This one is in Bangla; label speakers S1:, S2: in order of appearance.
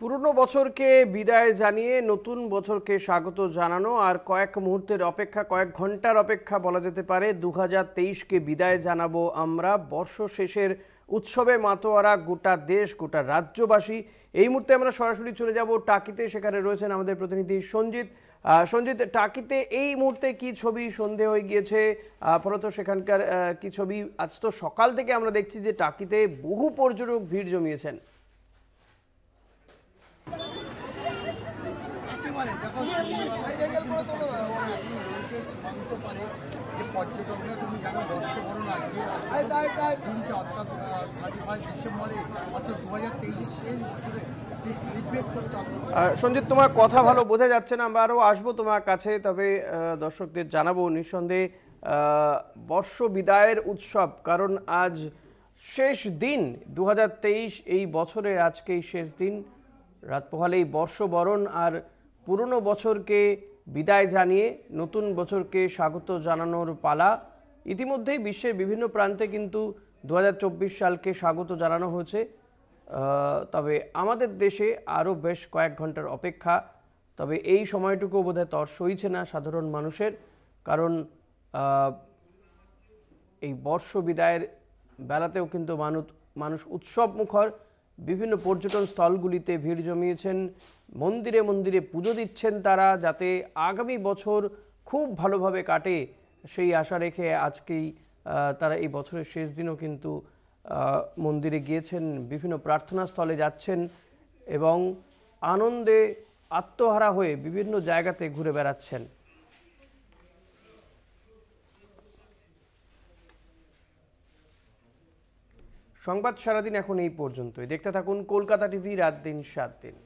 S1: পুরনো বছরকে বিদায় জানিয়ে নতুন বছরকে স্বাগত জানানো আর কয়েক মুহূর্তের অপেক্ষা, কয়েক ঘন্টার অপেক্ষা বলা যেতে পারে। 2023কে বিদায় জানাবো আমরা। বর্ষ শেষের উৎসবে মাতোয়ারা গোটা দেশ, গোটা রাজ্যবাসী। এই মুহূর্তে আমরা সরাসরি চলে যাব টাকিতে। সেখানে রয়েছেন আমাদের প্রতিনিধি সঞ্জিত। সঞ্জিত, টাকিতে এই মুহূর্তে কি ছবি? সন্ধে হয়ে গিয়েছে, ফলত সেখানকার কি ছবি? আজ তো সকাল থেকে আমরা দেখছি যে টাকিতে বহু পর্যটক ভিড় জমিয়েছেন।
S2: একেবারে দেখো সীমান্ত পারে যে পর্যটকরা তুমি জানো বর্ষবরণ আজকে অর্থাৎ 31 ডিসেম্বরে অর্থাৎ 2023 শেষ বছরে সেই সেলিব্রেট করতে।
S1: সঞ্জিত, তোমার কথা ভালো বোঝা যাচ্ছে না, আমরা আরও আসবো তোমার কাছে। তবে দর্শকদের জানাবো নিঃসন্দেহে বর্ষ বিদায়ের উৎসব, কারণ আজ শেষ দিন। 2023 এই বছরের আজকেই শেষ দিন। রাত পোহালেই বর্ষবরণ আর পুরনো বছরকে বিদায় জানিয়ে নতুন বছরকে স্বাগত জানানোর পালা। ইতিমধ্যেই বিশ্বের বিভিন্ন প্রান্তে কিন্তু 2024 সালকে স্বাগত জানানো হয়েছে। তবে আমাদের দেশে আরও বেশ কয়েক ঘন্টার অপেক্ষা। তবে এই সময়টুকু বোধহয় তর সইছে না সাধারণ মানুষের, কারণ এই বর্ষ বিদায়ের বেলাতেও কিন্তু মানুষ উৎসব মুখর। বিভিন্ন পর্যটন স্থলগুলিতে ভিড় জমিয়েছেন, মন্দিরে মন্দিরে পুজো দিচ্ছেন তারা, যাতে আগামী বছর খুব ভালোভাবে কাটে সেই আশা রেখে আজকেই তারা এই বছরের শেষ দিনও কিন্তু মন্দিরে গিয়েছেন, বিভিন্ন প্রার্থনা স্থলে যাচ্ছেন এবং আনন্দে আত্মহারা হয়ে বিভিন্ন জায়গাতে ঘুরে বেড়াচ্ছেন। সংবাদ সারাদিন এখন এই পর্যন্তই। দেখতে থাকুন কলকাতা টিভি, রাত দিন 7 দিন।